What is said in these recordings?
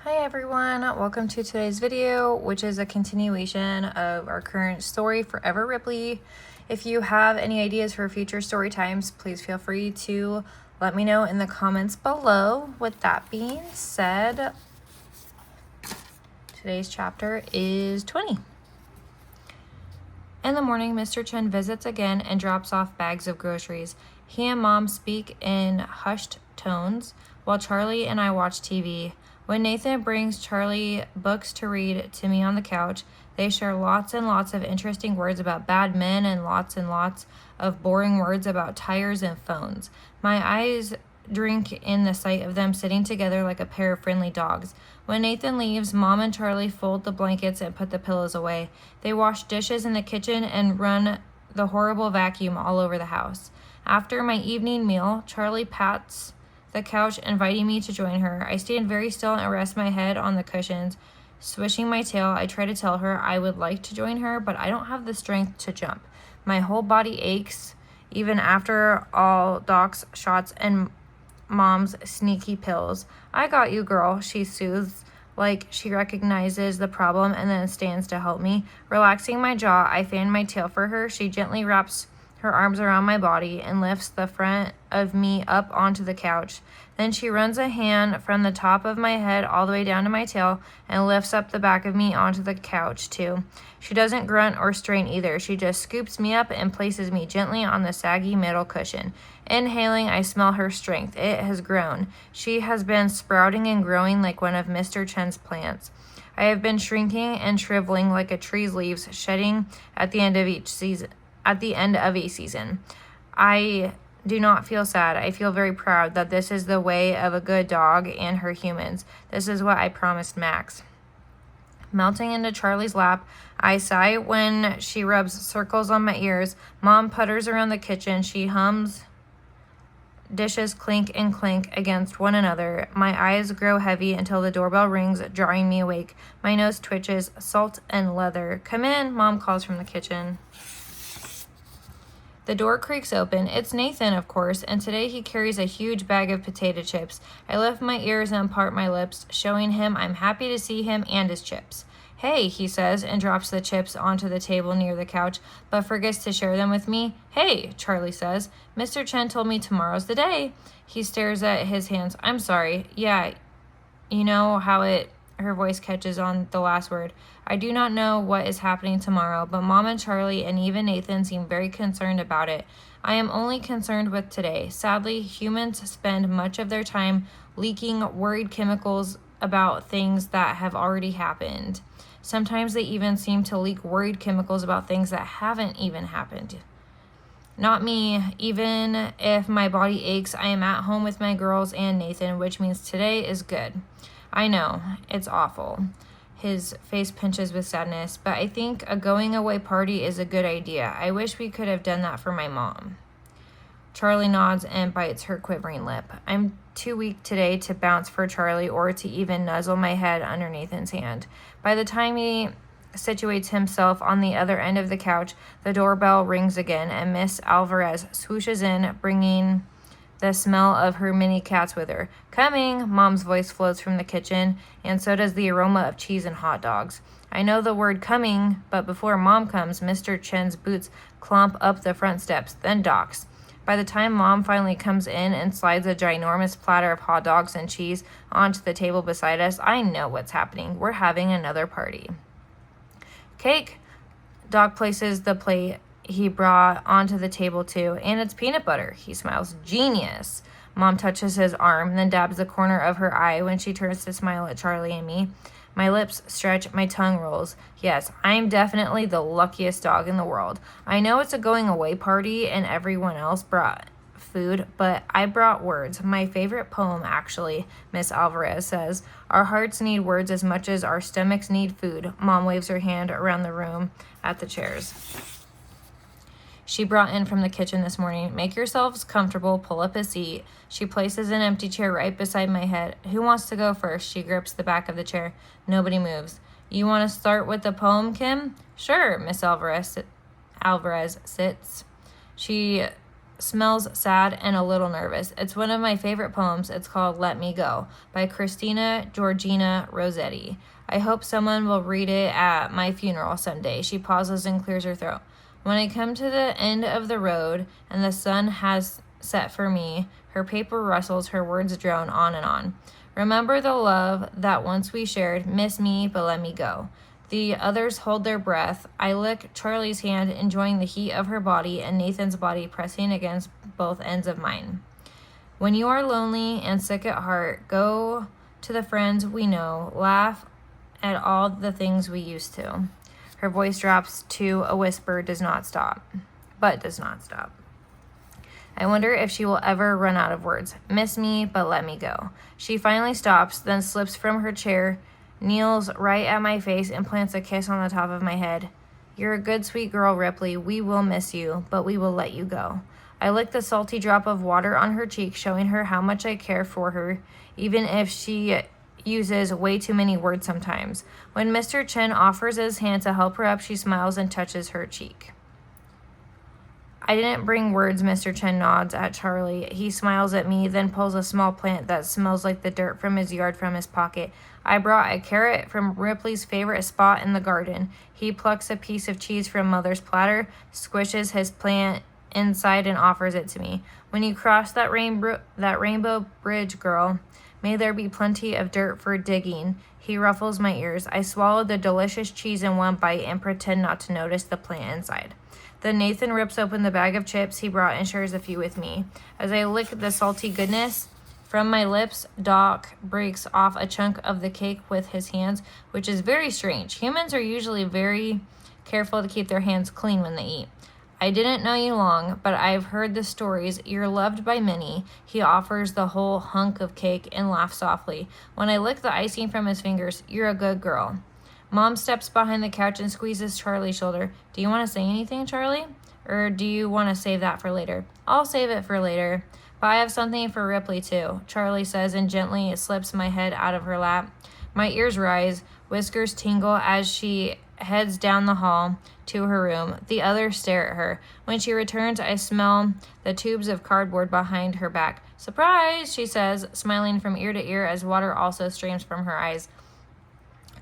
Hi everyone, welcome to today's video, which is a continuation of our current story, Forever Ripley. If you have any ideas for future story times, please feel free to let me know in the comments below. With that being said, today's chapter is 20. In the morning, Mr. Chen visits again and drops off bags of groceries. He and Mom speak in hushed tones while Charlie and I watch TV. When Nathan brings Charlie books to read to me on the couch, they share lots and lots of interesting words about bad men and lots of boring words about tires and phones. My eyes drink in the sight of them sitting together like a pair of friendly dogs. When Nathan leaves, Mom and Charlie fold the blankets and put the pillows away. They wash dishes in the kitchen and run the horrible vacuum all over the house. After my evening meal, Charlie pats the couch, inviting me to join her. I stand very still and rest my head on the cushions. Swishing my tail, I try to tell her I would like to join her, but I don't have the strength to jump. My whole body aches, even after all Doc's shots and Mom's sneaky pills. I got you, girl, she soothes, like she recognizes the problem and then stands to help me. Relaxing my jaw, I fan my tail for her. She gently wraps her arms around my body and lifts the front of me up onto the couch. Then she runs a hand from the top of my head all the way down to my tail and lifts up the back of me onto the couch too. She doesn't grunt or strain either. She just scoops me up and places me gently on the saggy middle cushion. Inhaling, I smell her strength. It has grown. She has been sprouting and growing like one of Mr. Chen's plants. I have been shrinking and shriveling like a tree's leaves, shedding at the end of a season. I do not feel sad. I feel very proud that this is the way of a good dog and her humans. This is what I promised Max. Melting into Charlie's lap, I sigh when she rubs circles on my ears. Mom putters around the kitchen. She hums. Dishes clink and clink against one another. My eyes grow heavy until the doorbell rings, drawing me awake. My nose twitches. Salt and leather. Come in, Mom calls from the kitchen. The door creaks open. It's Nathan, of course, and today he carries a huge bag of potato chips. I lift my ears and part my lips, showing him I'm happy to see him and his chips. Hey, he says, and drops the chips onto the table near the couch, but forgets to share them with me. Hey, Charlie says, Mr. Chen told me tomorrow's the day. He stares at his hands. I'm sorry. Yeah, you know how it... Her voice catches on the last word. I do not know what is happening tomorrow, but Mom and Charlie and even Nathan seem very concerned about it. I am only concerned with today. Sadly, humans spend much of their time leaking worried chemicals about things that have already happened. Sometimes they even seem to leak worried chemicals about things that haven't even happened. Not me. Even if my body aches, I am at home with my girls and Nathan, which means today is good. I know, it's awful. His face pinches with sadness, but I think a going away party is a good idea. I wish we could have done that for my mom. Charlie nods and bites her quivering lip. I'm too weak today to bounce for Charlie or to even nuzzle my head under Nathan's hand. By the time he situates himself on the other end of the couch, the doorbell rings again and Miss Alvarez swooshes in, bringing the smell of her mini cats with her. Coming, Mom's voice floats from the kitchen, and so does the aroma of cheese and hot dogs. I know the word coming, but before Mom comes, Mr. Chen's boots clomp up the front steps, then Doc's. By the time Mom finally comes in and slides a ginormous platter of hot dogs and cheese onto the table beside us, I know what's happening. We're having another party. Cake! Doc places the plate he brought onto the table too, and it's peanut butter. He smiles. Genius. Mom touches his arm, then dabs the corner of her eye when she turns to smile at Charlie and me. My lips stretch, my tongue rolls. Yes, I'm definitely the luckiest dog in the world. I know it's a going away party and everyone else brought food, but I brought words. My favorite poem, actually, Miss Alvarez says. Our hearts need words as much as our stomachs need food. Mom waves her hand around the room at the chairs she brought in from the kitchen this morning. Make yourselves comfortable, pull up a seat. She places an empty chair right beside my head. Who wants to go first? She grips the back of the chair. Nobody moves. You want to start with the poem, Kim? Sure, Miss Alvarez sits. She smells sad and a little nervous. It's one of my favorite poems. It's called Let Me Go by Christina Georgina Rossetti. I hope someone will read it at my funeral someday. She pauses and clears her throat. When I come to the end of the road and the sun has set for me, her paper rustles, her words drone on and on. Remember the love that once we shared. Miss me, but let me go. The others hold their breath. I lick Charlie's hand, enjoying the heat of her body and Nathan's body pressing against both ends of mine. When you are lonely and sick at heart, go to the friends we know. Laugh at all the things we used to. Her voice drops to a whisper, does not stop. I wonder if she will ever run out of words. Miss me, but let me go. She finally stops, then slips from her chair, kneels right at my face, and plants a kiss on the top of my head. You're a good, sweet girl, Ripley. We will miss you, but we will let you go. I lick the salty drop of water on her cheek, showing her how much I care for her, even if she uses way too many words sometimes. When Mr. Chen offers his hand to help her up, she smiles and touches her cheek. I didn't bring words, Mr. Chen nods at Charlie. He smiles at me, then pulls a small plant that smells like the dirt from his yard from his pocket. I brought a carrot from Ripley's favorite spot in the garden. He plucks a piece of cheese from Mother's platter, squishes his plant inside, and offers it to me. When you cross that rainbow bridge, girl, may there be plenty of dirt for digging. He ruffles my ears. I swallow the delicious cheese in one bite and pretend not to notice the plant inside. Then Nathan rips open the bag of chips he brought and shares a few with me. As I lick the salty goodness from my lips, Doc breaks off a chunk of the cake with his hands, which is very strange. Humans are usually very careful to keep their hands clean when they eat. I didn't know you long, but I've heard the stories. You're loved by many. He offers the whole hunk of cake and laughs softly. When I lick the icing from his fingers, you're a good girl. Mom steps behind the couch and squeezes Charlie's shoulder. Do you want to say anything, Charlie? Or do you want to save that for later? I'll save it for later. But I have something for Ripley, too, Charlie says and gently slips my head out of her lap. My ears rise, whiskers tingle as she heads down the hall to her room. The others stare at her. When she returns, I smell the tubes of cardboard behind her back. Surprise, she says, smiling from ear to ear as water also streams from her eyes.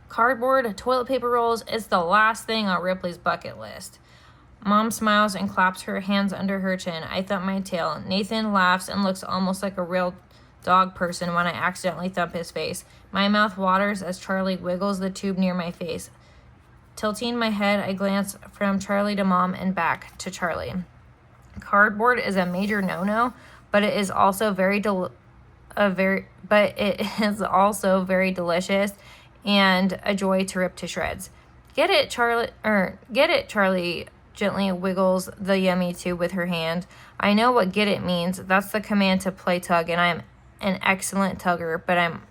Cardboard, toilet paper rolls, it's the last thing on Ripley's bucket list. Mom smiles and claps her hands under her chin. I thump my tail. Nathan laughs and looks almost like a real dog person when I accidentally thump his face. My mouth waters as Charlie wiggles the tube near my face. Tilting my head, I glance from Charlie to Mom and back to Charlie. Cardboard is a major no-no, but it is also very delicious and a joy to rip to shreds. Get it, Charlie gently wiggles the yummy tube with her hand. I know what get it means. That's the command to play tug, and I'm an excellent tugger, but I'm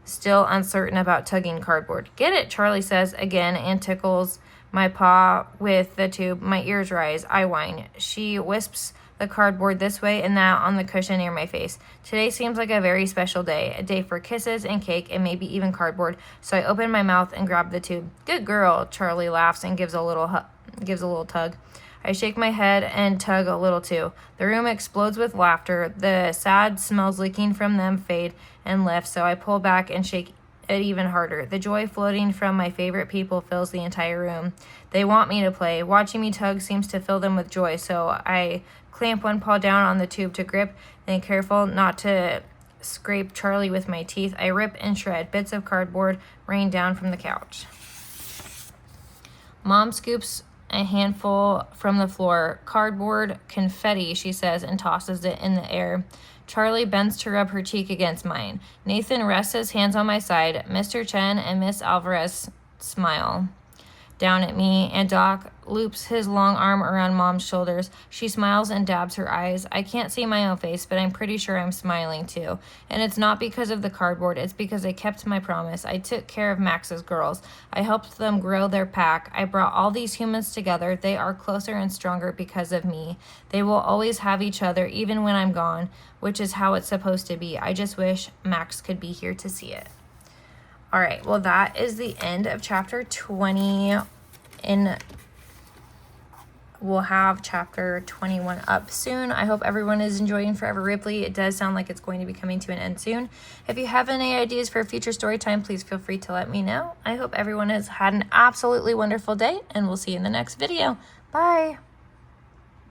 still uncertain about tugging cardboard. Get it, Charlie says again and tickles my paw with the tube. My ears rise. I whine. She wisps the cardboard this way and that on the cushion near my face. Today seems like a very special day, a day for kisses and cake and maybe even cardboard, so I open my mouth and grab the tube. Good girl, Charlie laughs and gives a little tug. I shake my head and tug a little too. The room explodes with laughter. The sad smells leaking from them fade and lift, so I pull back and shake it even harder. The joy floating from my favorite people fills the entire room. They want me to play. Watching me tug seems to fill them with joy, so I clamp one paw down on the tube to grip, then careful not to scrape Charlie with my teeth, I rip and shred. Bits of cardboard rain down from the couch. Mom scoops a handful from the floor. Cardboard confetti, she says, and tosses it in the air. Charlie bends to rub her cheek against mine. Nathan rests his hands on my side. Mr. Chen and Miss Alvarez smile down at me, and Doc loops his long arm around Mom's shoulders. She smiles and dabs her eyes. I can't see my own face, but I'm pretty sure I'm smiling too. And it's not because of the cardboard. It's because I kept my promise. I took care of Max's girls. I helped them grow their pack. I brought all these humans together. They are closer and stronger because of me. They will always have each other, even when I'm gone, which is how it's supposed to be. I just wish Max could be here to see it. All right, well, that is the end of chapter 20 in we'll have chapter 21 up soon. I hope everyone is enjoying Forever Ripley. It does sound like it's going to be coming to an end soon. If you have any ideas for a future story time, please feel free to let me know. I hope everyone has had an absolutely wonderful day, and we'll see you in the next video. Bye!